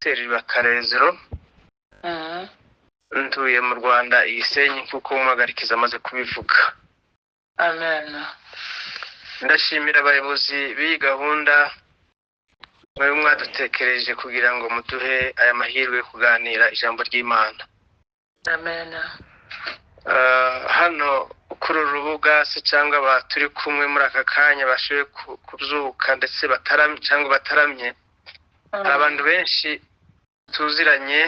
Pasiteri Bakarezero ntuye mu Rwanda Igisenyi kuko umugarikiza amaze kubivuga. Amen. Ndashimira abayobozi b'iyi gahunda mwe mwadutekereje kugira ngo muduhe aya mahirwe yo kuganira ijambo ry'Imana. Amen. Hano kuri urubuga se cyangwa turi kumwe muri aka kanya bashoboye kubyuka ndetse bataramye cyangwa bataramye, abantu benshi tuziranye,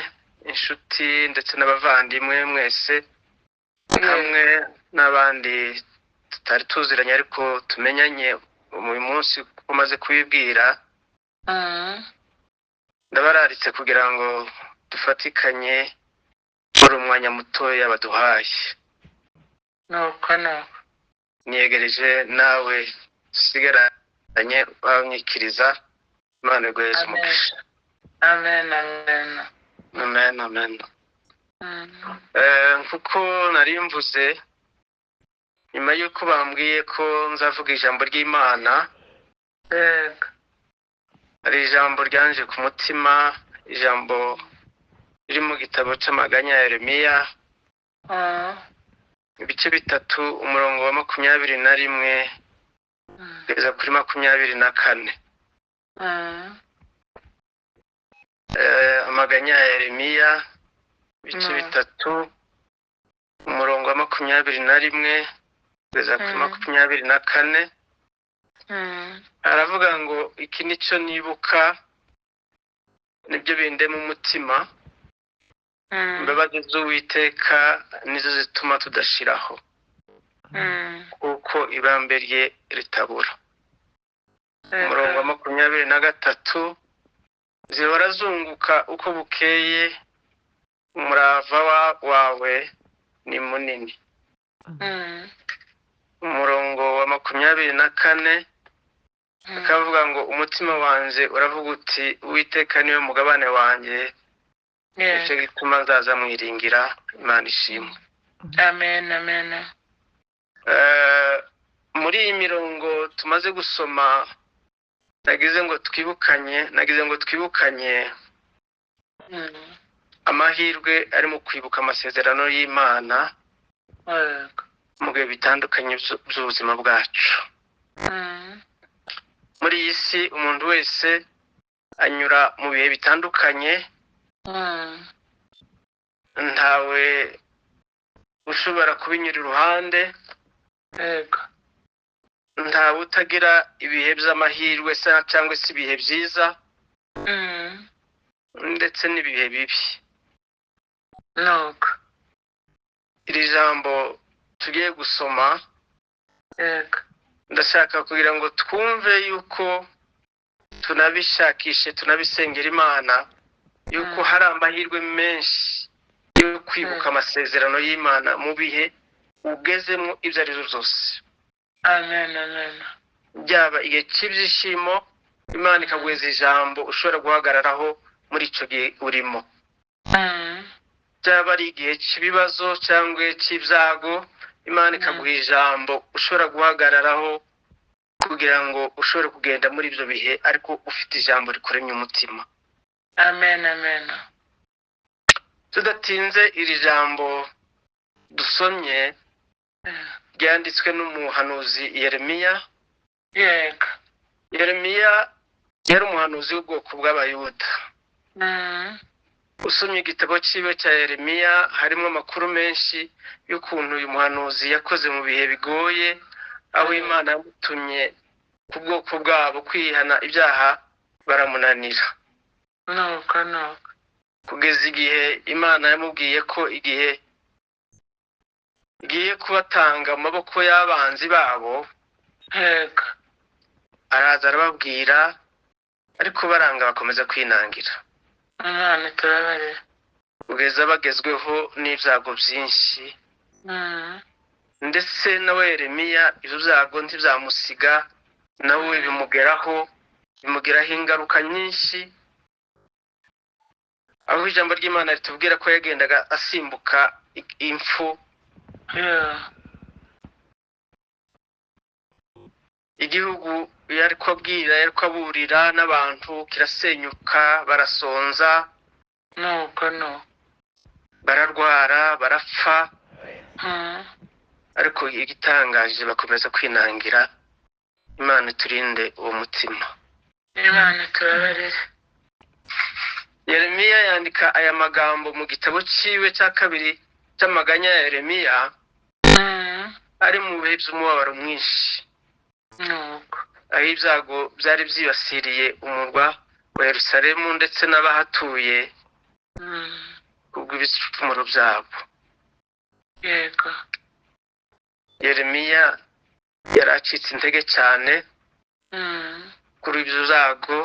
inshuti ndetse n'abavandimwe mwese, hamwe n'abandi tutari tuziranye ariko tumenyanye uyu munsi umaze kubibwira. Ndabararitse kugira ngo dufatikanye muri umwanya mutoya baduhaye. Nuko Niyegereje nawe dusigaranye bamwikiriza. Imana iguheze umugisha. Amen. Amen. Amen. Amen. Nkuko nari mvuze, nyuma y'uko bambwiye ko nzavuga ijambo ry'Imana, hari ijambo ryanje ku mutima, ijambo riri mu gitabo cy'amaganya ya Yeremiya, ibice 3, umurongo wa 21 kugeza kuri 24. Amaganya ya Yeremiya, ibice 3, umurongo wa 21 kugeza kuri 24. Aravuga ngo iki nicyo nibuka, nibyo bindema umutima, imbabazi z'Uwiteka nizo zituma tudashiraho, kuko ibambe rye ritabura. Umurongo wa 23, zihora zunguka uko bukeye, umurava wawe ni munini. Umurongo wa 24 akavuga ngo umutima wanjye uravuga uti Uwiteka niwe mugabane wanjye, nicyo gituma nzaza mwiringira. Imana ishimwe. Amen. Amen. Muri iyi mirongo tumaze gusoma, nagize ngo twibukanye amahirwe ari mu kwibuka amasezerano y'Imana mu bihe bitandukanye by'ubuzima bwacu. Muri iyi si umuntu wese anyura mu bihe bitandukanye, ntawe ushobora kubinyura iruhande, ntawe utagira ibihe by'amahirwe cyangwa se ibihe byiza, ndetse n'ibihe bibi. Iri jambo tugiye gusoma, ndashaka kugira ngo twumve yuko tunabishakishe, tunabisengera Imana yuko hari amahirwe menshi yo kwibuka amasezerano y'Imana mu bihe ugezemo ibyo ari byo byose. Amen. Amen. Byaba igihe cy'ibyishimo, Imana ikaguheza ijambo ushobora guhagararaho muri icyo gihe urimo. Byaba ari igihe cy'ibibazo cyangwa cy'ibyago, Imana ikaguha ijambo ushobora guhagararaho kugira ngo ushobore kugenda muri ibyo bihe ariko ufite ijambo rikuremye umutima. Amen. Amen. Tudatinze, iri jambo dusomye ryanditswe n'umuhanuzi Yeremiya. Yeremiya yari umuhanuzi w'ubwoko bw'Abayuda. Usomye igitabo cyiwe cya Yeremiya, harimo amakuru menshi y'ukuntu uyu muhanuzi yakoze mu bihe bigoye, aho Imana yamutumye ku bwoko bwabo kwihana ibyaha baramunanira. Kugeza igihe Imana yamubwiye ko igihe igiye kubatanga mu maboko y'abanzi babo, araza arababwira, ariko baranga bakomeza kwinangira. Kugeza bagezweho n'ibyago byinshi, ndetse nawe Yeremiya ibyo byago ntibyamusiga, nawe bimugeraho ingaruka nyinshi, aho ijambo ry'Imana ritubwira ko yagendaga asimbuka impfu. Igihugu yari kubwira yari kuburira n'abantu kirasenyuka barasonza nuko bararwara barapfa Mm. ariko igitangaje bakomeza kwinangira. Imana iturinde uwo mutima. Imana itubabarire. Yeremiya yandika aya magambo mu gitabo ciwe cya kabiri cy'amaganya ya Yeremiya ari mu bihe by'umubabaro mwinshi, nuko aho ibyago byari byibasiriye umurwa wa Yerusalemu ndetse n'abahatuye kubw'ibicumuro byabo. yego Yeremiya yari acitse intege cyane kuri ibyo byago,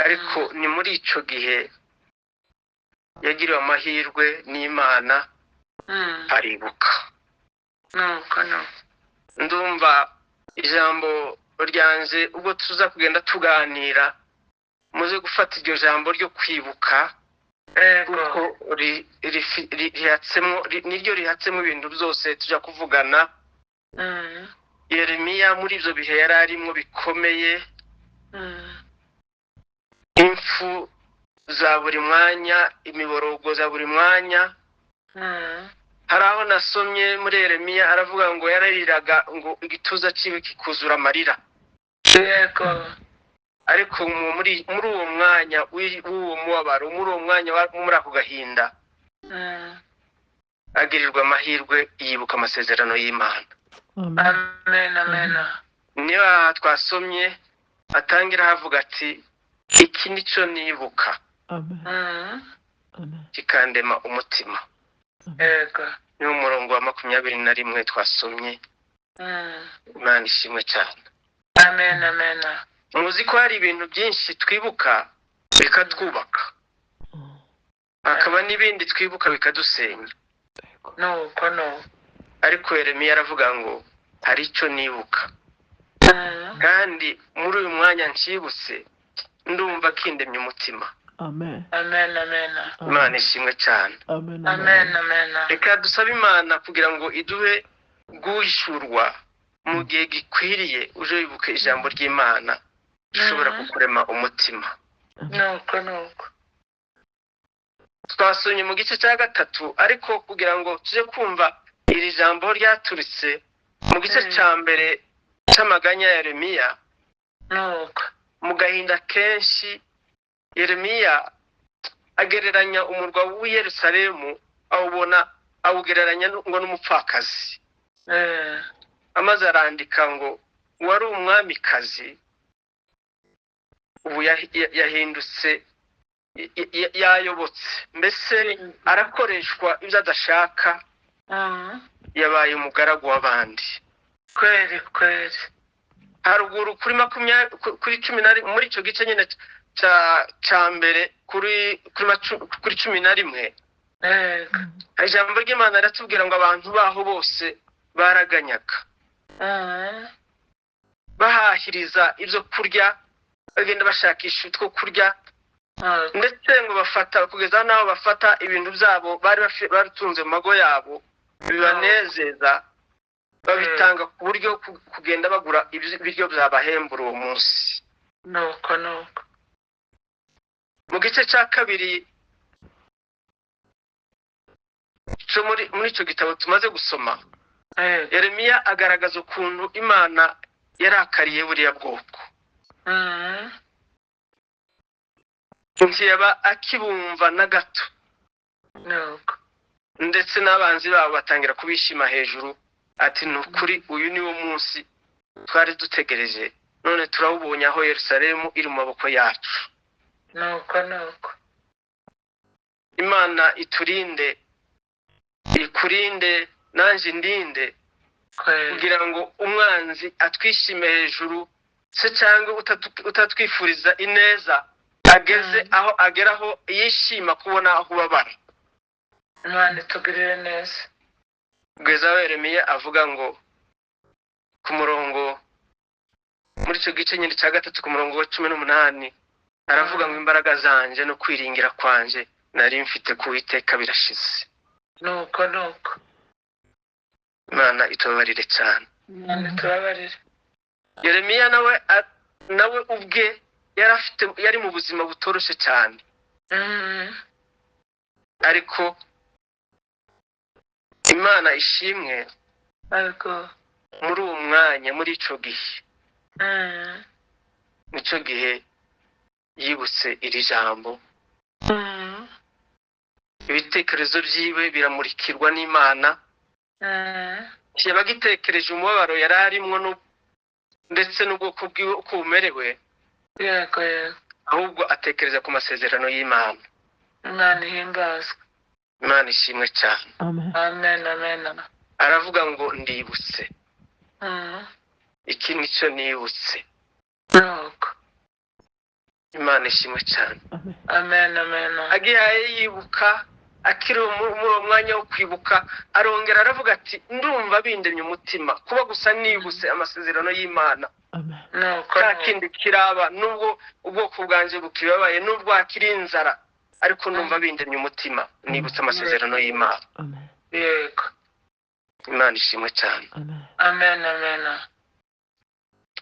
ariko ni muri ico gihe yagiriwe amahirwe n'Imana aribuka. nuko Ndumva ijambo ryanje ubwo tuza kugenda tuganira muze gufata iryo jambo ryo kwibuka, kuko niryo rihatsemo ibintu byose tujya kuvugana. Yeremiya muri ibyo bihe yari arimo bikomeye, impfu za buri mwanya, imiborogo za buri mwanya. Hari aho nasomye muri Yeremiya aravuga ngo yarariraga ngo igituza ciwe kikuzura amarira. yego Ariko muri uwo mwanya w'uwo mubabaro, muri uwo mwanya muri ako gahinda, agirirwa amahirwe yibuka amasezerano y'Imana. amen Niba twasomye atangira havuga ati iki nico nibuka kikandema umutima. yego Ni umurongo wa 21 twasomye. Imana ishimwe cyane. amen Muzi ko hari ibintu byinshi twibuka bikatwubaka, hakaba n'ibindi twibuka bikadusenya. nuko Ariko Yeremiya aravuga ngo hari icyo nibuka, kandi muri uyu mwanya ncibutse ndumva kindemye umutima. Amen. Imana ishimwe cyane. amen Reka dusabe Imana kugira ngo iduhe guhishurwa mu gihe gikwiriye, uje wibuka ijambo ry'Imana ushobora kukurema umutima. nuko Twasomye mu gice cya 3, ariko kugira ngo tuje kumva iri jambo ryaturitse mu gice cya mbere cy'amaganya ya Yeremiya, nuko mu gahinda kenshi Yeremiya agereranya umurwa w'i Yerusalemu, awugereranya ngo n'umupfakazi. Amaze arandika ngo wari umwamikazi ubu yahindutse yayobotse, mbese arakoreshwa ibyo adashaka, yabaye umugaragu w'abandi. kweri Haruguru kuri 10 muri icyo gice nyine cya mbere kuri 11, ijambo ry'Imana riratubwira ngo abantu baho bose baraganyaga, bahahiriza ibyo kurya, bagenda bashakisha utwo kurya, ndetse ngo bafata kugeza n'aho bafata ibintu byabo bari batunze mu mago yabo bibanezeza, babitanga ku buryo kugenda bagura ibiryo byabahembura uwo munsi. nuko Mu gice cya kabiri cyo muri icyo gitabo tumaze gusoma, Yeremiya agaragaza ukuntu Imana yarakariye buriya bwoko. Ntiyaba akibumva na gato, nuko ndetse n'abanzi babo batangira kubishima hejuru, ati nukuri uyu niwo munsi twari dutegereje, none turawubonye aho Yerusalemu iri mu maboko yacu. nuko Imana iturinde, ikurinde, nanjye ndinde, kugira ngo umwanzi atwishime hejuru se cyangwa utatwifuriza ineza, ageze aho ageraho yishima kubona aho ubabara. Imana itugirire neza. Kugeza aho Yeremiya avuga ngo ku murongo muri icyo gice nyine cya 3 ku murongo wa 18, aravuga ngo imbaraga zanje no kwiringira kwanje nari mfite ku Uwiteka birashize. nuko Imana itubabarire cyane. Imana itubabarire. Yeremiya nawe ubwe yari mu buzima butoroshe cyane, ariko Imana ishimwe muri uwo mwanya, muri ico gihe, nico gihe yibutse iri jambo, ibitekerezo byiwe biramurikirwa n'Imana. Yabagitekereje umubabaro yari arimwo ndetse n'ubwoko bwiwe uko bumerewe, ahubwo atekereza ku masezerano y'Imana. Imana ihimbazwe. Imana ishimwe cyane. Amen, amen. Aravuga ngo ndibutse. Iki nicyo nibutse. Imana ishimwe cyane. Amen, amen. Agiye yibuka, akiri muri uwo mwanya wo kwibuka, arongera aravuga ati ndumva bindemye umutima kuba gusa nibutse amasezerano y'Imana. Nta kindi kiraba, nubwo ubwoko bwanje bukibabaye, nubwo hakiri inzara, ariko ndumva bindemye umutima nibutse amasezerano y'Imana. Yego. Imana ishimwe cyane. Amen, amen.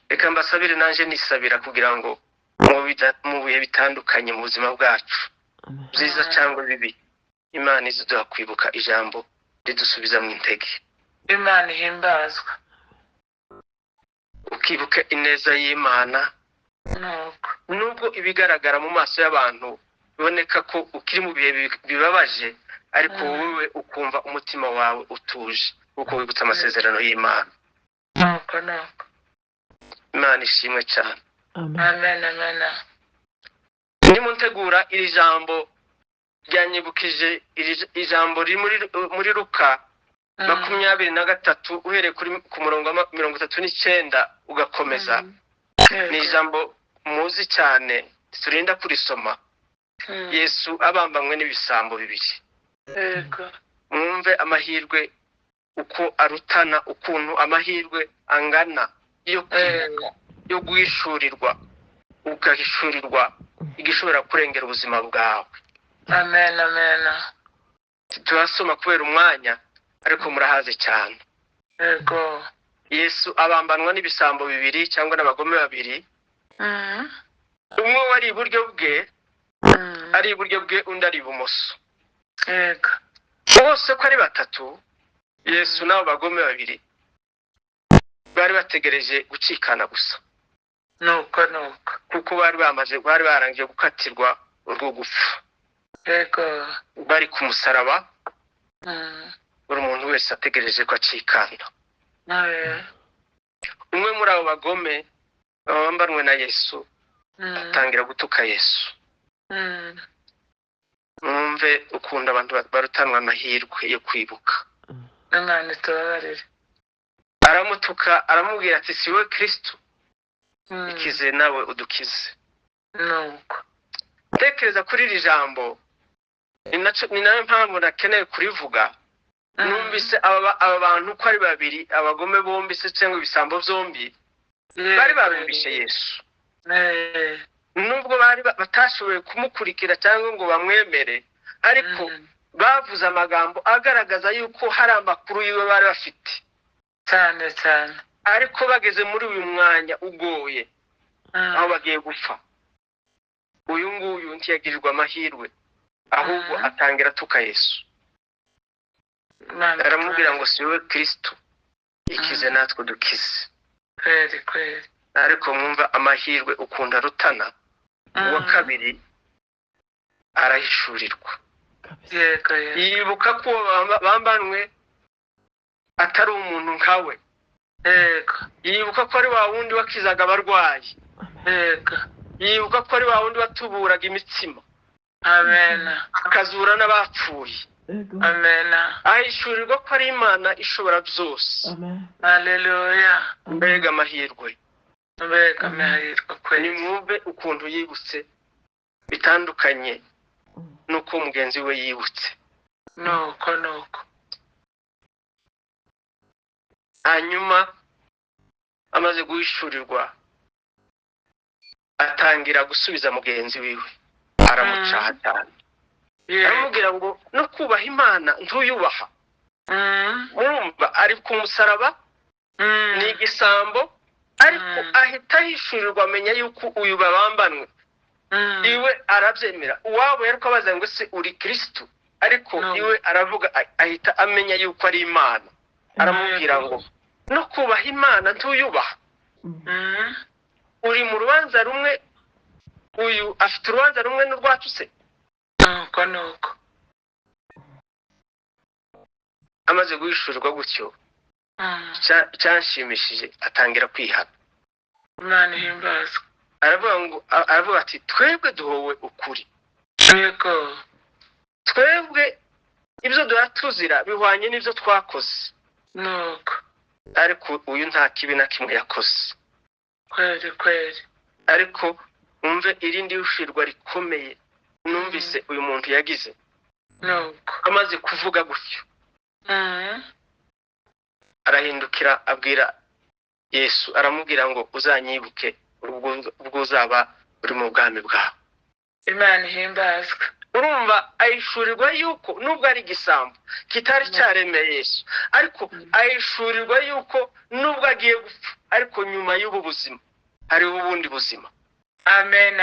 Reka mbasabire nanje nisabira kugira ngo mu bihe bitandukanye mu buzima bwacu, byiza cyangwa bibi, Imana iziduha kwibuka ijambo ridusubiza mu intege. Imana ihimbazwa. Ukibuka ineza y'Imana, nubwo ibigaragara mu maso y'abantu biboneka ko ukiri mu bihe bibabaje, ariko wowe ukumva umutima wawe utuje kuko wibutse amasezerano y'Imana. Imana ishimwe cyane. Amen, amen. Nimuntegura iri jambo ryanyibukije ijambo riri muri Luka 23 uhereye ku murongo wa 39 ugakomeza. Ni ijambo muzi cyane turinda kurisoma. Yesu abambanywe n'ibisambo bibiri. Mwumve amahirwe uko arutana, ukuntu amahirwe angana yo guhishurirwa, ugahishurirwa igishobora kurengera ubuzima bwawe. Amen, amen. Turasoma kubera umwanya, ariko murahaze cyane. Yego. Yesu abambanwa n'ibisambo bibiri cyangwa n'abagome babiri. Umwe wari iburyo bwe, undi ari ibumoso. Yego. Bose ko ari batatu, Yesu n'abo bagome babiri bari bategereje gucikana gusa. Nuko. Kuko bari barangiye gukatirwa urwo gupfa. Yego. Bari ku musaraba, buri muntu wese ategereje ko acikana. Umwe muri abo bagome bambanwe na Yesu atangira gutuka Yesu. Mwumve ukunda abantu barutanwa amahirwe yo kwibuka. Imana itubabarire. Aramutuka, aramubwira ati si we Kristo, ikize nawe udukize. Nuko tekereza kuri iri jambo, ni nayo mpamvu nakeneye kurivuga. Numvise aba bantu ko ari babiri, abagome bombi se cyangwa ibisambo byombi, bari barumvishe Yesu. Nubwo bari batashoboye kumukurikira cyangwa ngo bamwemere, ariko bavuze amagambo agaragaza yuko hari amakuru yiwe bari bafite cyane. Ariko bageze muri uyu mwanya ugoye, aho bagiye gupfa, uyu nguyu ntiyagirirwa amahirwe, ahubwo atangira atuka Yesu. Aramubwira ngo si wowe Kristo, ikize natwe dukize. Kweli. Ariko mwumva amahirwe ukunda rutana. Uwa kabiri arahishurirwa. Yego. Yibuka ko bambanwe atari umuntu nkawe. Yego. Yibuka ko ari wa wundi wakizaga abarwayi. Yego. Yibuka ko ari wa wundi watuburaga imitsima. Amen. Akazura n'abapfuye. Amen. Ahishurirwa ko ari Imana ishobora byose. Haleluya. Mbega amahirwe. Kweli. Nimwumve ukuntu yibutse bitandukanye nuko mugenzi we yibutse. Nuko. Hanyuma amaze guhishurirwa, atangira gusubiza mugenzi wiwe, aramucaha cyane. Aramubwira ngo no kubaha Imana ntuyubaha. Murumva ari ku musaraba, ni igisambo, ariko ahita yishurirwa amenya yuko uyu babambanwe iwe arabyemera. Uwabo yari kubaza ngo se uri Kristo, ariko iwe aravuga ahita amenya yuko ari Imana. Aramubwira ngo no kubaha Imana ntuyubaha. Uri mu rubanza rumwe, uyu afite urubanza rumwe n'urwacu se. nuko Amaze guhishurirwa gutyo cyanshimishije atangira kwihana. Imana ihimbazwe. aravuga ati twebwe duhowe ukuri. Yego. Twebwe ibyo duhatuzira bihwanye n'ibyo twakoze. Nuko Ariko uyu nta kibi na kimwe yakoze. kweli. Ariko umve irindi ushirwa rikomeye numvise uyu muntu yagize. Nuko Amaze kuvuga gutyo arahindukira abwira Yesu, aramubwira ngo uzanyibuke ubwo uzaba uri mu bwami bwawe. Imana ihimbazwe. Urumva ayishurirwa yuko nubwo ari igisambo kitari cyaremeye Yesu, ariko ayishurirwa yuko nubwo agiye gupfa, ariko nyuma y'ubu buzima hariho ubundi buzima. Amen.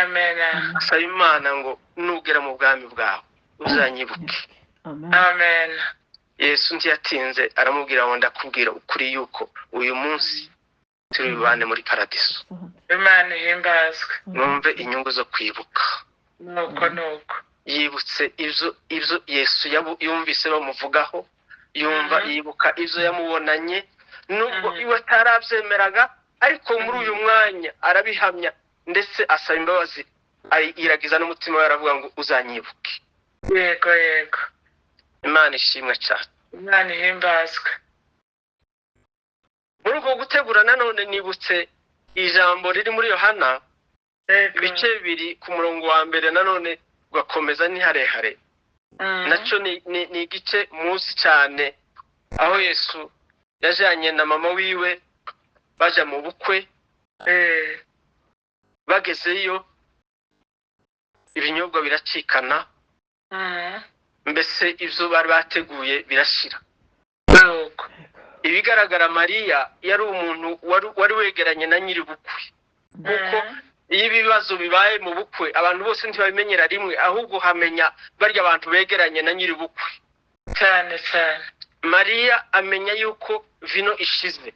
Asaba Imana ngo nugera mu bwami bwawe uzanyibuke. Amen. Yesu ntiyatinze aramubwira ngo ndakubwira ukuri yuko uyu munsi turi bubane muri paradiso. Imana ihimbazwe. Numve inyungu zo kwibuka. Nuko Yibutse ibyo Yesu yumvise bamuvugaho, yibuka ibyo yamubonanye nubwo iwe atarabyemeraga, ariko muri uyu mwanya arabihamya ndetse asaba imbabazi, iragiza n'umutima we aravuga ngo uzanyibuke. Yego. Imana ishimwe cyane. Imana ihimbazwe. Muri uko gutegura nanone nibutse ijambo riri muri Yohana ibice bibiri ku murongo wa mbere nanone ugakomeza ni harehare. Nacyo ni igice muzi cyane, aho Yesu yajanye na mama wiwe baja mu bukwe. Bagezeyo ibinyobwa biracikana, mbese ibyo bari bateguye birashira. Nuko Ibigaragara Mariya yari umuntu wari wegeranye na nyiri bukwe, kuko iyo ibibazo bibaye mu bukwe abantu bose ntibabimenyera rimwe, ahubwo hamenya barya abantu begeranye na nyiri bukwe cyane. Mariya amenya yuko vino ishize,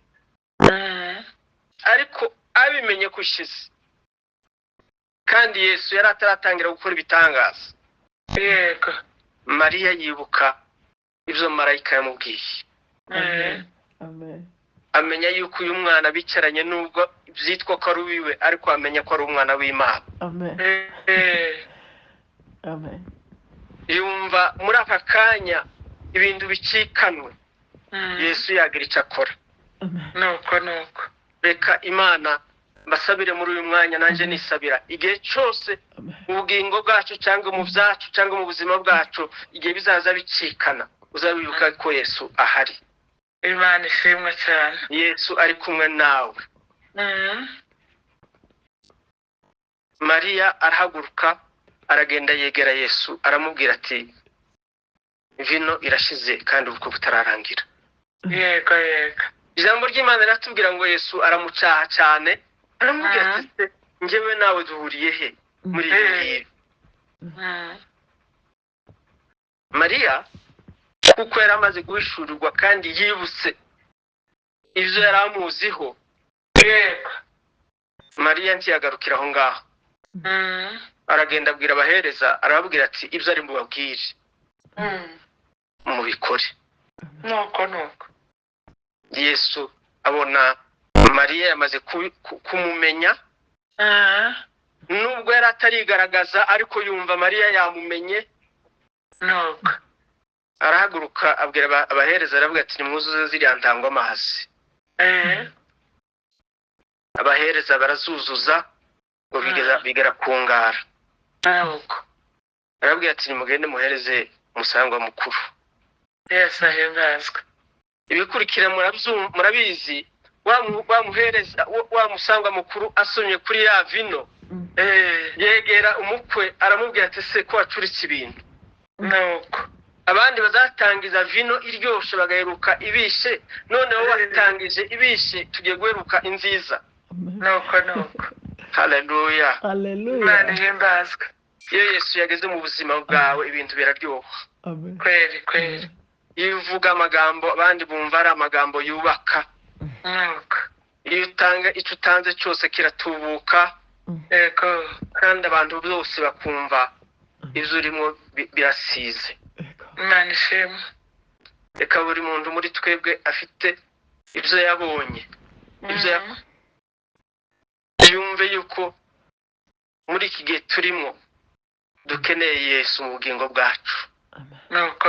ariko abimenye ko ishize kandi Yesu yari ataratangira gukora ibitangaza. Yego. Mariya yibuka ibyo marayika yamubwiye. Amenya yuko uyu mwana bicaranye nubwo byitwa ko ari uwiwe, ariko amenya ko ari umwana w'Imana. Yumva muri aka kanya ibintu bicikanwe, Yesu yagira icyo akora. Nuko Reka Imana mbasabire muri uyu mwanya, nanjye nisabira igihe cyose mu bugingo bwacu cyangwa mu byacu cyangwa mu buzima bwacu, igihe bizaza bicikana uzabibuka ko Yesu ahari. Imana ishimwe cyane. Yesu ari kumwe nawe. Mariya arahaguruka aragenda yegera Yesu, aramubwira ati vino irashize kandi ubukwe butararangira. Yego. Ijambo ry'Imana riratubwira ngo Yesu aramucaha cyane, aramubwira ati njyewe nawe duhuriye he muri ibi? Mariya kuko yari amaze guhishurirwa kandi yibutse ibyo yari amuziho, Mariya ntiyagarukira aho ngaho. Aragenda abwira abahereza, arababwira ati ibyo ari mubabwire mubikore. Nuko Yesu abona Mariya yamaze kumumenya, nubwo yari atarigaragaza ariko yumva Mariya yamumenye. Nuko Arahaguruka abwira abahereza, aravuga ati nimwuzuze ziriya ntangwa amazi. Abahereza barazuzuza ngo bigera kungara. Nuko Arabwira ati nimugende muhereze umusangwa mukuru. Yesu ahimbazwe. Ibikurikira murabizi, wamuhereza wa musangwa mukuru asomye kuri ya vino, yegera umukwe aramubwira ati se ko wacuritse ibintu. Nuko Abandi bazatangiza vino iryoshe bagaheruka ibishe, noneho watangije ibishe tugiye guheruka inziza. nuko haleluya imana Hallelujah. ihimbazwe iyo Yesu yageze mu buzima bwawe ibintu biraryoha Amen. kweri iyo uvuga amagambo abandi bumva ari amagambo yubaka nuko iyo utanga icyo utanze cyose kiratubuka yego kandi abantu bose bakumva ibyo urimo birasize imana ishimwe reka buri muntu muri twebwe afite ibyo yabonye ibyo yumve yuko muri iki gihe turimo dukeneye Yesu mu bugingo bwacu nuko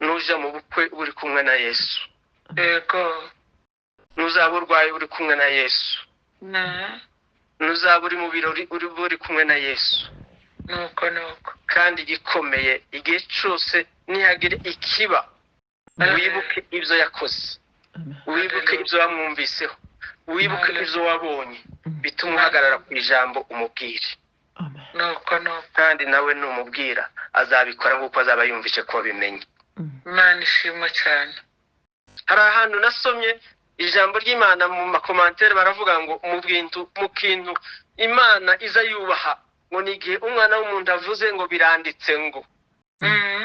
nuja mu bukwe uri kumwe na Yesu yego nuzaba urwaye uri kumwe na Yesu nuzaba uri mu birori uri kumwe na Yesu nuko kandi igikomeye igihe cyose nihagira ikiba wibuke ibyo yakoze wibuke ibyo wamwumviseho wibuke ibyo wabonye bituma uhagarara ku ijambo umubwire nuko kandi nawe numubwira azabikora nk'uko azaba yumvise ko bimenye imana ishimwe cyane hari ahantu nasomye ijambo ry'Imana mu makomantere baravuga ngo mu kintu Imana iza yubaha ngo ni igihe umwana w'umuntu avuze ngo biranditse ngo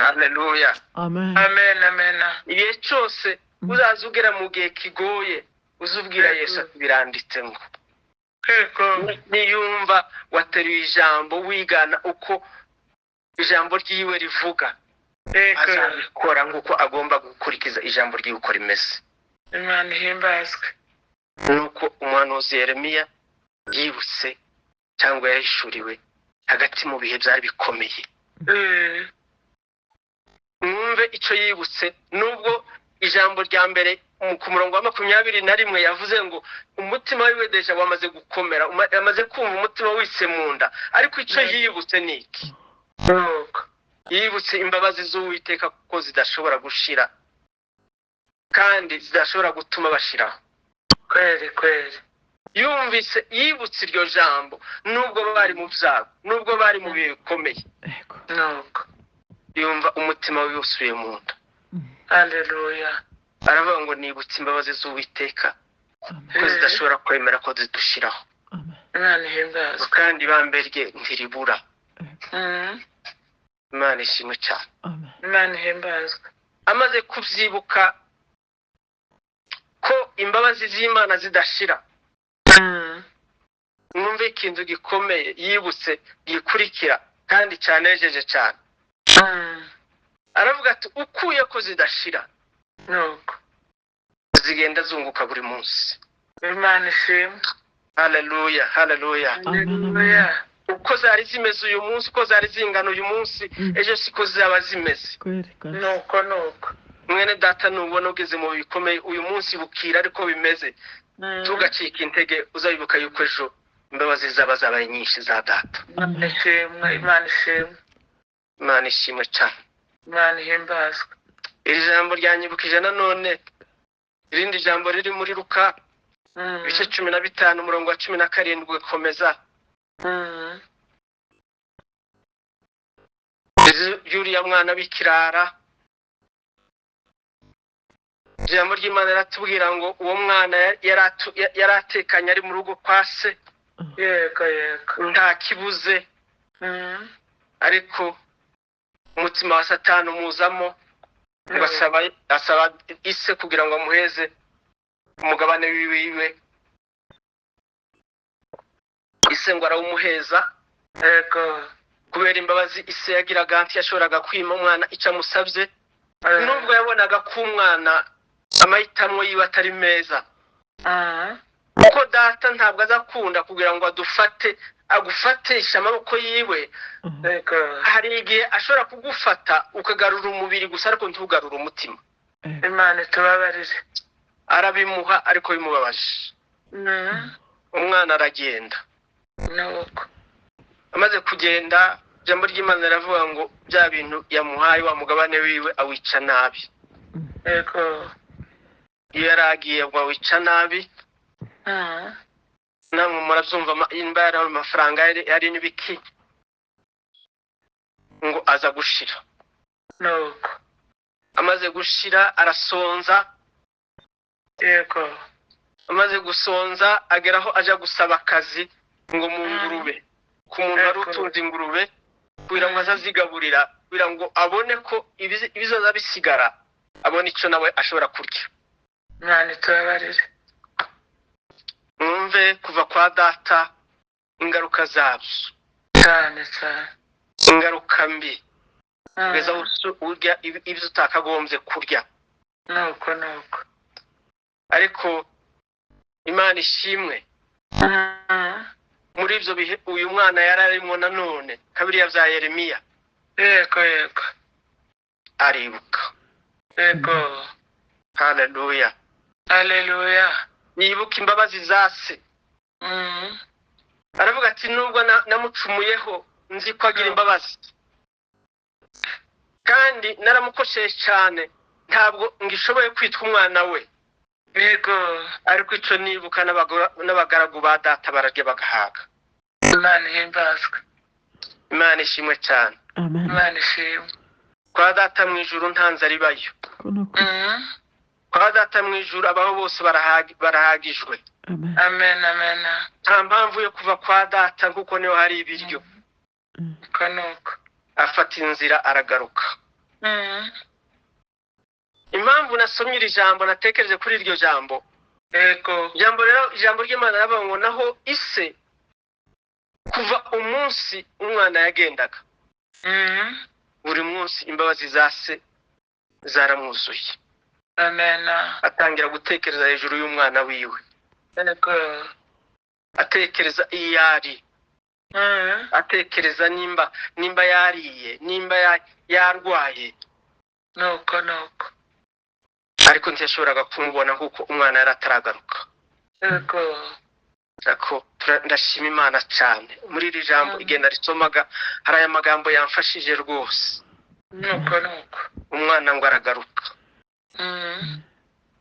haleluya amen igihe cyose uzaza ugera mu gihe kigoye uzubwira Yesu ati biranditse ngo yego niyumva wateruye ijambo wigana uko ijambo ryiwe rivuga azabikora nk'uko agomba gukurikiza ijambo ryiwe uko rimeze imana ihimbazwe nuko umuhanuzi Yeremiya yibutse cyangwa yahishuriwe hagati mu bihe byari bikomeye mwumve icyo yibutse nubwo ijambo rya mbere ku murongo wa 21 yavuze ngo umutima wiwe deja wamaze gukomera yamaze kumva umutima wise mu nda ariko icyo yibutse ni iki yibutse imbabazi z'Uwiteka kuko zidashobora gushira kandi zidashobora gutuma bashiraho kweri yumvise yibutse iryo jambo nubwo bari mu byago nubwo bari mu bihe bikomeye nuko yumva umutima we usuye mu nda haleluya aravuga ngo nibutse imbabazi z'Uwiteka ko zidashobora kwemera ko zidushiraho imana ihimbazwe kandi bamberye ntiribura imana ishimwe cyane imana ihimbazwe amaze kubyibuka ko imbabazi z'Imana zidashira mwumve ikintu gikomeye yibutse gikurikira kandi cyanejeje cyane aravuga ati ukuye ko zidashira nuko zigenda zunguka buri munsi imana ishimwe haleluya uko zari zimeze uyu munsi uko zari zingana uyu munsi ejo siko zaba zimeze nuko mwene data nubona ugeze mu bikomeye uyu munsi bukira ariko bimeze tugacika intege uzabibuka yuko ejo imbabazi zaba nyinshi za data imana ishimwe cyane imana ihimbazwe iri jambo ryanyibukije nanone irindi jambo riri muri Luka ibice 15 umurongo wa 17 gukomeza Yuriya mwana w'ikirara ijambo ry'Imana riratubwira ngo uwo mwana yaratekanye ari mu rugo kwa se yego nta kibuze ariko umutima wa Satani umuzamo ngo asaba ise kugira ngo amuheze umugabane wiwe ise ngo arawumuheza yego kubera imbabazi ise yagiraga ntiyashoboraga kwima umwana icyo amusabye nubwo yabonaga ko umwana amahitamo yiwe atari meza kuko data ntabwo azakunda kugira ngo agufatisha amaboko yiwe hari igihe ashobora kugufata ukagarura umubiri gusa ariko ntugarure umutima imana itubabarire arabimuha ariko bimubabaje umwana aragenda nuko amaze kugenda ijambo ry'Imana riravuga ngo bya bintu yamuhaye wa mugabane wiwe awica nabi yego iyo yaragiye ngo awica nabi namwe murabyumva imbara amafaranga yari n'ibiki ngo aza gushira nuko amaze gushira arasonza yego amaze gusonza ageraho aja gusaba akazi ngo mu ngurube ku muntu wari utunze ingurube kugira ngo azazigaburira kugira ngo abone ko ibizoza bisigara abone icyo nawe ashobora kurya. Imana tubabarire. Mwumve kuva kwa data ingaruka zabyo Cyane cyane. ingaruka mbi kugeza urya ibyo utakagombye kurya. Nuko. Ariko Imana ishimwe muri ibyo bihe uyu mwana yararimo nanone kabiriya bya Yeremiya Yego. aribuka. Yego. Haleluya. Haleluya. Yibuka imbabazi za se. Aravuga ati nubwo namucumuyeho nzi ko agira imbabazi kandi naramukosheje cyane ntabwo ngishoboye kwitwa umwana we. Yego. Ariko icyo nibuka n'abagaragu ba data bararya bagahaga. Imana ihimbazwe. Imana ishimwe cyane. Imana ishimwe. Kwa data mu ijuru nta nzara ibayo. Kwa data mu ijuru abaho bose barahagijwe. Amen. Nta mpamvu yo kuva kwa data kuko niho hari ibiryo. Nuko. Afata inzira aragaruka. Impamvu nasomye iri jambo natekereje kuri iryo jambo. Yego. Ijambo ry'Imana ravuga ngo naho ise kuva umunsi umwana yagendaga. Buri munsi imbabazi za se zaramwuzuye. Amen. Atangira gutekereza hejuru y'umwana wiwe. Yego. Atekereza iyari. Atekereza nimba yariye, nimba yarwaye. Nuko. Ariko ntiyashoboraga kumubona kuko umwana yari ataragaruka. Yego. Ariko ndashima Imana cyane muri iri jambo igenda risomaga hari aya magambo yamfashije rwose. Nuko. Umwana ngo aragaruka.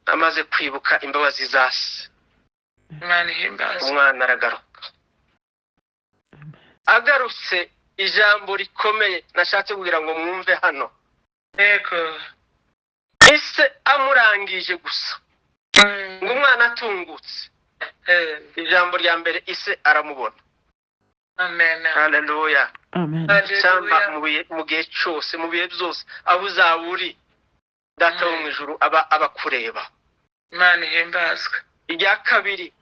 Amaze kwibuka imbabazi za se. Imana ihimbazwe. Umwana aragaruka. Agarutse ijambo rikomeye nashatse kugira ngo mwumve hano. Yego. Ise amurangije gusa ngo umwana atungutse. Ijambo rya mbere ise aramubona. Amen. Haleluya. Samba mu gihe cyose mu bihe byose aho uzaba uri data wo mu ijuru aba kureba. Imana ihimbazwe. Irya kabiri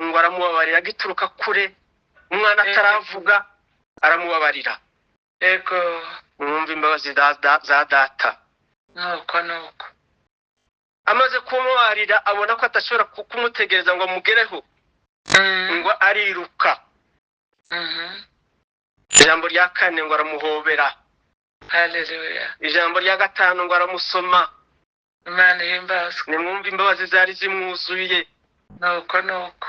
ngo aramubabarira agituruka kure umwana ataravuga aramubabarira. Yego. Mwumva imbabazi za data. Nuko. Amaze kumubarira abona ko atashobora kumutegereza ngo amugereho ngo ariruka. Ijambo rya kane ngo aramuhobera. Haleluya. Ijambo rya gatanu ngo aramusoma. Imana ihimbazwe. Nimwumva imbabazi zari zimwuzuye. Nuko.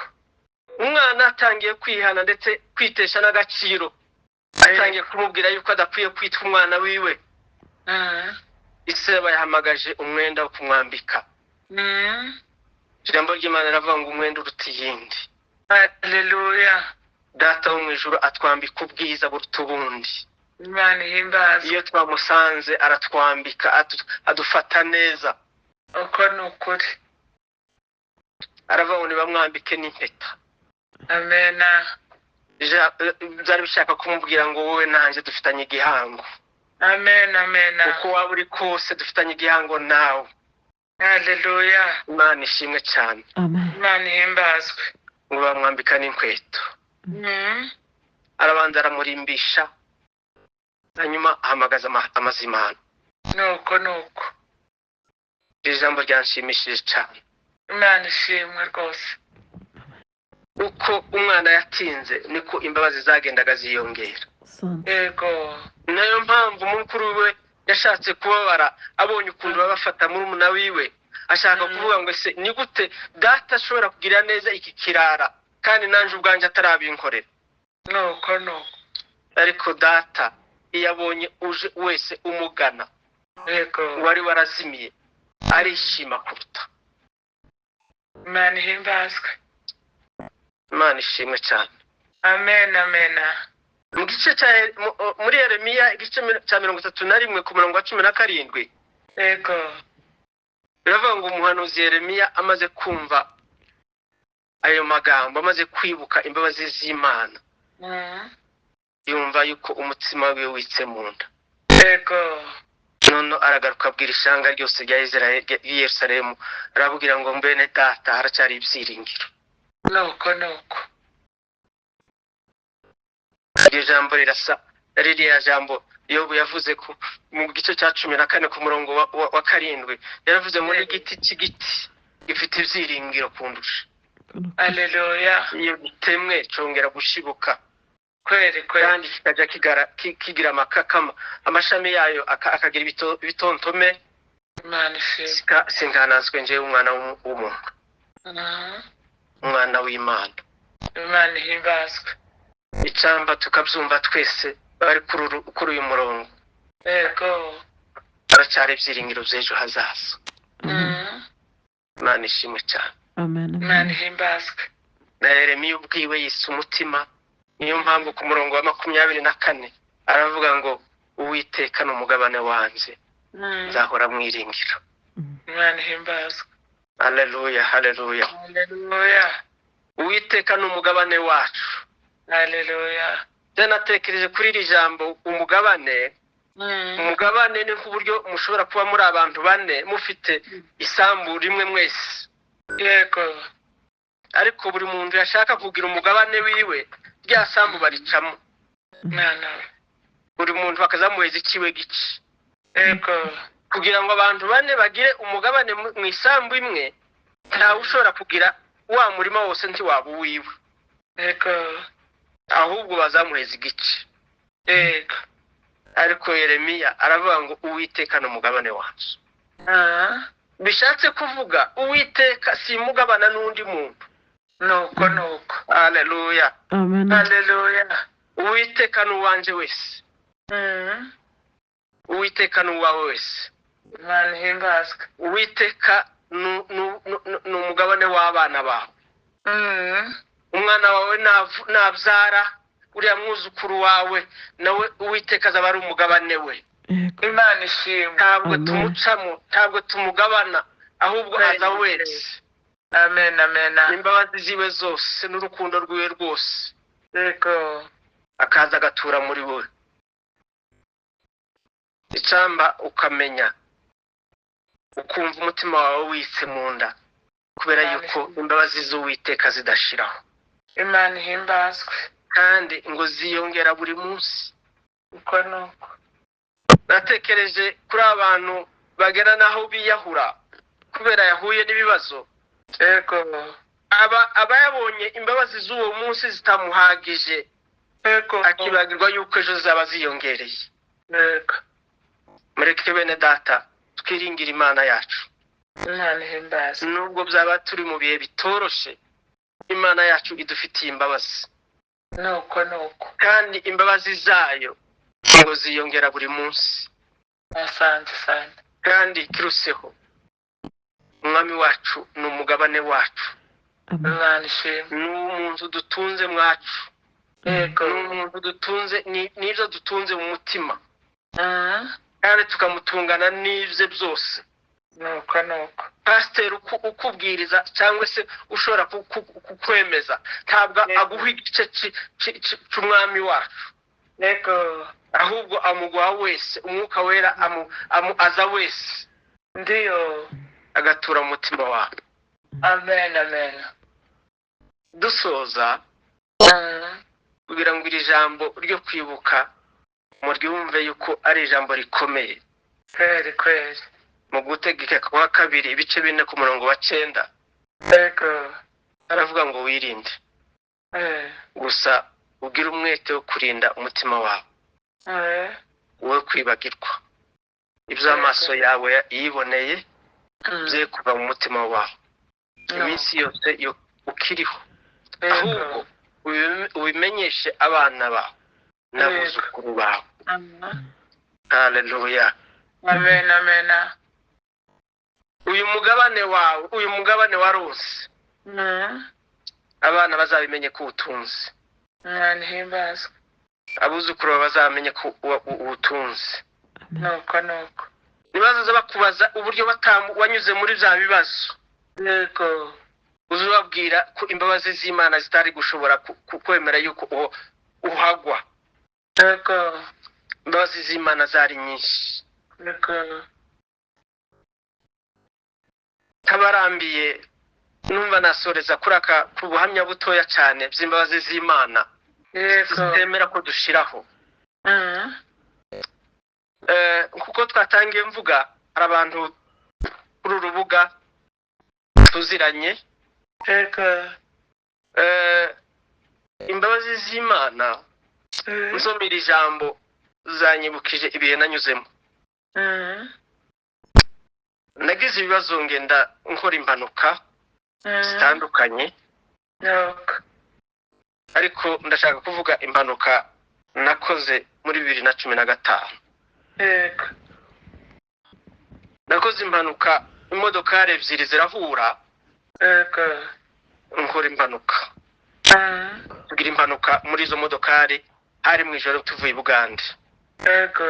Umwana atangiye kwihana ndetse kwitesha n'agaciro. Atangiye kumubwira yuko adakwiye kwitwa umwana wiwe. Ise bayahamagaje umwenda wo kumwambika. Ijambo ry'Imana ravuga ngo umwenda uruta iyindi. Haleluya. Data wo mu ijuru atwambika ubwiza buruta ubundi. Imana ihimbazwe. Iyo twamusanze aratwambika adufata neza. Uko ni ukuri. Aravuga ngo nibamwambike n'impeta. Amen. Byari bishaka kumubwira ngo wowe nanjye dufitanye igihango. Amen. Uko waba uri kose dufitanye igihango nawe. Haleluya. Imana ishimwe cyane. Imana ihimbazwe. Ngo bamwambika n'inkweto. Arabanza aramurimbisha. Hanyuma ahamagaza amazimano. Nuko. Iri jambo ryanshimishije cyane. Imana ishimwe rwose. Uko umwana yatinze niko imbabazi zagendaga ziyongera. Yego. Nayo mpamvu mukuru we yashatse kubabara abonye ukuntu babafata murumuna wiwe. Ashaka kuvuga ngo ese ni gute data ashobora kugira neza iki kirara kandi nanje ubwanje atarabinkorera. Nuko. Ariko data iyabonye uje wese umugana. Yego. Wari warazimiye arishima kuruta. Imana ihimbazwe. Imana ishimwe cyane. Amen. Mu gice muri Yeremiya igice cya 31 ku murongo wa 17. Yego. Biravuga ngo umuhanuzi Yeremiya amaze kumva ayo magambo, amaze kwibuka imbabazi z'Imana, yumva yuko umutima we witse mu nda. yego none aragaruka abwira ishanga ryose rya Israeli i Yerusalemu, arabwira ngo mbene data haracyari ibyiringiro. nuko iryo jambo rirasa ririya jambo Yobu yavuze ko mu gice cya 14 ku murongo wa 7 yaravuze ngo n'igiti cy'igiti gifite ibyiringiro kundusha. Haleluya. iyo gitemwe cyongera gushibuka Kweli kandi kikajya kigira amakakama, amashami yayo akagira ibitontome. Imana ishimwe. Singanazwe nje umwana w'umuntu, umwana w'Imana. Imana ihimbazwe. Icamba tukabyumva twese bari kuri uyu murongo. Yego. Aracyari ibyiringiro by'ejo hazaza. Imana ishimwe cyane. Amen. Imana ihimbazwe. Na Yeremiya ubwiwe yise umutima, niyo mpamvu ku murongo wa 24 aravuga ngo Uwiteka n'umugabane wanjye, nzahora mwiringira. Imana ihimbazwe. Haleluya, haleluya. Haleluya. Uwiteka n'umugabane wacu. Haleluya. Natekereje kuri iri jambo umugabane. Umugabane ni nk'uburyo mushobora kuba muri abantu bane mufite isambu rimwe mwese. Yego. Ariko buri muntu yashaka kugira umugabane wiwe, rya sambu baricamo. Nana. Buri muntu bakazamuheza ikiwe gici. Yego. Kugira ngo abantu bane bagire umugabane mu isambu imwe, nta ushobora kugira wa murima wose nti waba uwiwe. Yego. Ahubwo bazamuheza igici. Yego. Ariko Yeremiya aravuga ngo Uwiteka n'umugabane wacu. Bishatse kuvuga Uwiteka si mugabana n'undi muntu. Nuko. Haleluya. Amen. Haleluya. Uwiteka n'uwanje wese. Uwiteka n'uwawe wese. Imana ihimbazwe. Uwiteka n'umugabane w'abana bawe. Umwana wawe nabyara uriya mwuzukuru wawe, nawe Uwiteka azaba ari umugabane we. Imana ishimwe. Ntabwo tumucamo, ntabwo tumugabana, ahubwo aza wese. Amen, amen. Imbabazi ziwe zose n'urukundo rwiwe rwose. Yego. Akaza agatura muri wowe. Icamba ukamenya, ukumva umutima wawe witse mu nda, kubera yuko imbabazi z'Uwiteka zidashiraho. Imana ihimbazwe. Kandi ngo ziyongera buri munsi. Nuko. Natekereje kuri abantu bagera naho biyahura kubera yahuye n'ibibazo. Yego. Abayabonye imbabazi z'uwo munsi zitamuhagije, Yego. akibagirwa yuko ejo zaba ziyongereye. Yego. Mureke bene data twiringira Imana yacu. Imana ihimbazwe. Nubwo byaba turi mu bihe bitoroshe, Imana yacu idufitiye imbabazi. Nuko. Kandi imbabazi zayo ngo ziyongera buri munsi. Asante sana. Kandi kiruseho, umwami wacu n'umugabane wacu. Imana ishimwe. N'umuntu dutunze mwacu. Yego. N'umuntu dutunze n'ibyo dutunze mu mutima. Kandi tukamutungana n'ibyo byose. Nuko. Pasiteri ukubwiriza cyangwa se ushobora kukwemeza, ntabwo aguha igice cy'umwami wacu. Yego. Ahubwo amuguha wese, umwuka wera aza wese. Ndiyo. Agatura mu mutima wawe. Amen, amen. Dusoza kugira ngo iri jambo ryo kwibuka muryumve yuko ari ijambo rikomeye. Kweli. Mu Gutegeka kwa 2 ibice 4 ku murongo wa 9. Yego. Aravuga ngo wirinde. Gusa ugira umwete wo kurinda umutima wawe. Wowe kwibagirwa ibyo amaso yawe yiboneye bye kuva mu mutima wawe iminsi yose ukiriho. Ahubwo ubimenyeshe abana bawe n'abuzukuru bawe. Haleluya. Amen, amen. Uyu mugabane warose. Abana bazabimenye ko utunze. Imana ihimbazwe. Abuzukuru bazamenye ko utunze. Nuko. Nibazaza bakubaza uburyo wanyuze muri bya bibazo. Yego. uzababwira ko imbabazi z'Imana zitari gushobora kwemera yuko uhagwa. Yego. Imbabazi z'Imana zari nyinshi. Yego. Kabarambiye numva nasoreza kuraka ku buhamya butoya cyane by'imbabazi z'Imana. Yego. Zitemera ko dushiraho. Kuko twatangiye mvuga hari abantu kuri urubuga tuziranye. Yego. Imbabazi z'Imana nsomera ijambo zanyibukije ibihe nanyuzemo. Nagize ibibazo ngenda nkora impanuka zitandukanye. Yego. Ariko ndashaka kuvuga impanuka nakoze muri 2015. Yego. Nakoze impanuka imodokari ebyiri zirahura. Yego. Nkora impanuka. Tugira impanuka muri izo modokari hari mu ijoro tuvuye i Bugande. Yego.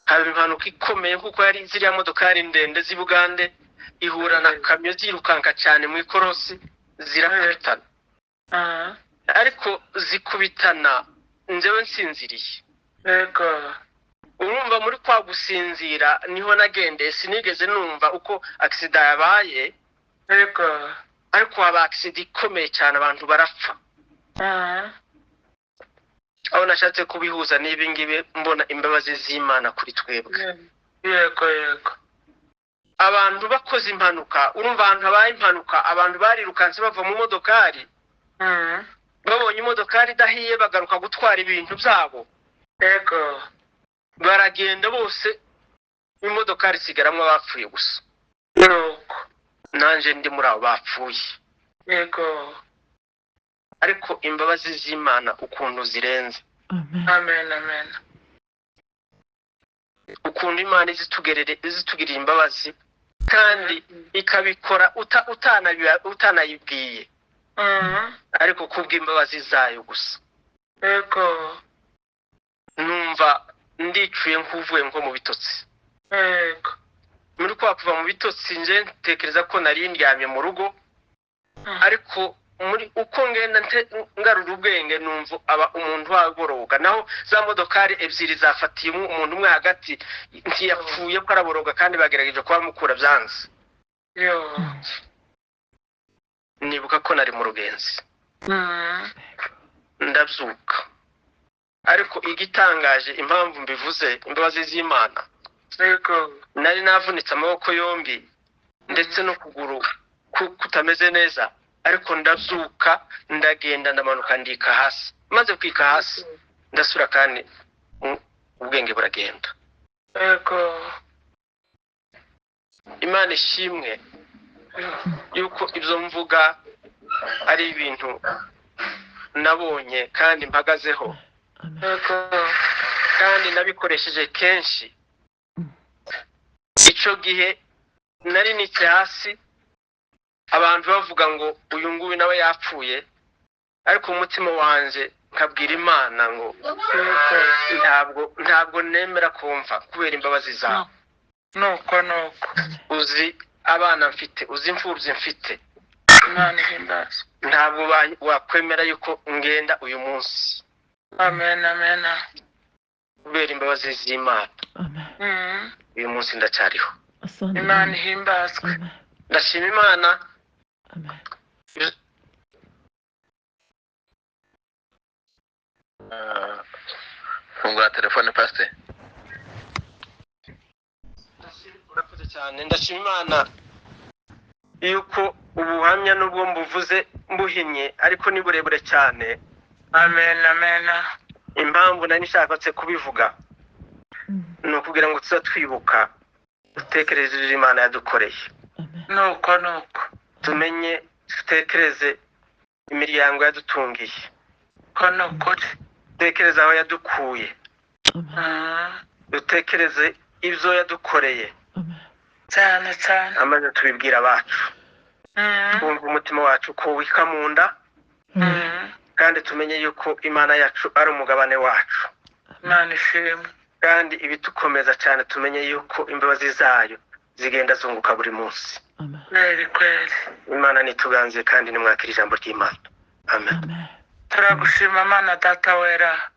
Haba impanuka ikomeye kuko yari ziriya modokari ndende z'i Bugande ihura na kamyo zirukanka cyane mu ikorosi zirakubitana. Ariko zikubitana njyewe nsinziriye. Yego. Urumva muri kwa gusinzira niho nagendeye, sinigeze numva uko accident yabaye. Yego. Ariko haba accident ikomeye cyane abantu barapfa. Aho nashatse kubihuza n'ibi ngibi mbona imbabazi z'Imana kuri twebwe. Yego. Yego. Abantu bakoze impanuka, urumva abantu habaye impanuka, abantu barirukanse bava mu modokari. Babonye imodokari idahiye bagaruka gutwara ibintu byabo. Yego. Baragenda bose imodokari isigaramwe bapfuye gusa. Yego. Nanje ndi muri abo bapfuye. Yego. Ariko imbabazi z'Imana ukuntu zirenze. Amen. Amen. Ukuntu Imana izitugirira imbabazi kandi ikabikora utanayibwiye. Ariko kubw'imbabazi zayo gusa. Yego. Numva ndicuye nkuvuye nko mu bitotsi. Yego. Muri kwa kuva mu bitotsi nje ntekereza ko nari ndyamye mu rugo. Ariko muri uko ngenda ngarura ubwenge numva aba umuntu waboroga, naho za modokari ebyiri zafatiye umuntu umwe hagati ntiyapfuye ko araboroga kandi bagerageje kuba mukura byanze. Yo. Nibuka ko nari mu rugenzi. Ndabyuka. Ariko igitangaje impamvu mbivuze imbabazi z'Imana. Yego. Nari navunitse amaboko yombi ndetse no kuguru kutameze neza. Ariko ndabyuka ndagenda ndamanuka ndika hasi. Maze kwika hasi ndasura kandi ubwenge buragenda. Yego. Imana ishimwe yuko ibyo mvuga ari ibintu nabonye kandi mpagazeho. Yego. Kandi nabikoresheje kenshi. Icyo gihe nari nitse hasi abantu bavuga ngo uyu nguyu nawe yapfuye, ariko umutima wanje nkabwira Imana ngo ntabwo nemera kumva kubera imbabazi zawe. Nuko. Uzi abana mfite, uzi imfubyi mfite. Imana ihimbaza. Ntabwo wakwemera yuko ngenda uyu munsi. Amen. Amen. Kubera imbabazi z'Imana. Uyu munsi ndacyariho. Imana ihimbazwe. Ndashima Imana. Fungura telefone pastor. Urakoze cyane. Ndashima Imana yuko ubuhamya nubwo mbuvuze mbuhinnye ariko ni burebure cyane. Amen. Amen. Impamvu nari nshakatse kubivuga ni ukugira ngo tuzatwibuka dutekereze Imana yadukoreye. Nuko. Tumenye dutekereze imiryango yadutungiye. Nuko. Dutekereze aho yadukuye. Dutekereze ibyo yadukoreye. Cyane. Amaze tubibwira abacu. Twumva umutima wacu ko wika mu nda. Kandi tumenye yuko Imana yacu ari umugabane wacu. Imana ishimwe. Kandi ibitukomeza cyane tumenye yuko imbabazi zayo zigenda zunguka buri munsi. Amen. kweli kweli. Imana nituganze kandi nimwakira ijambo ry'Imana. Amen. Amen. Turagushima Mana Data wera.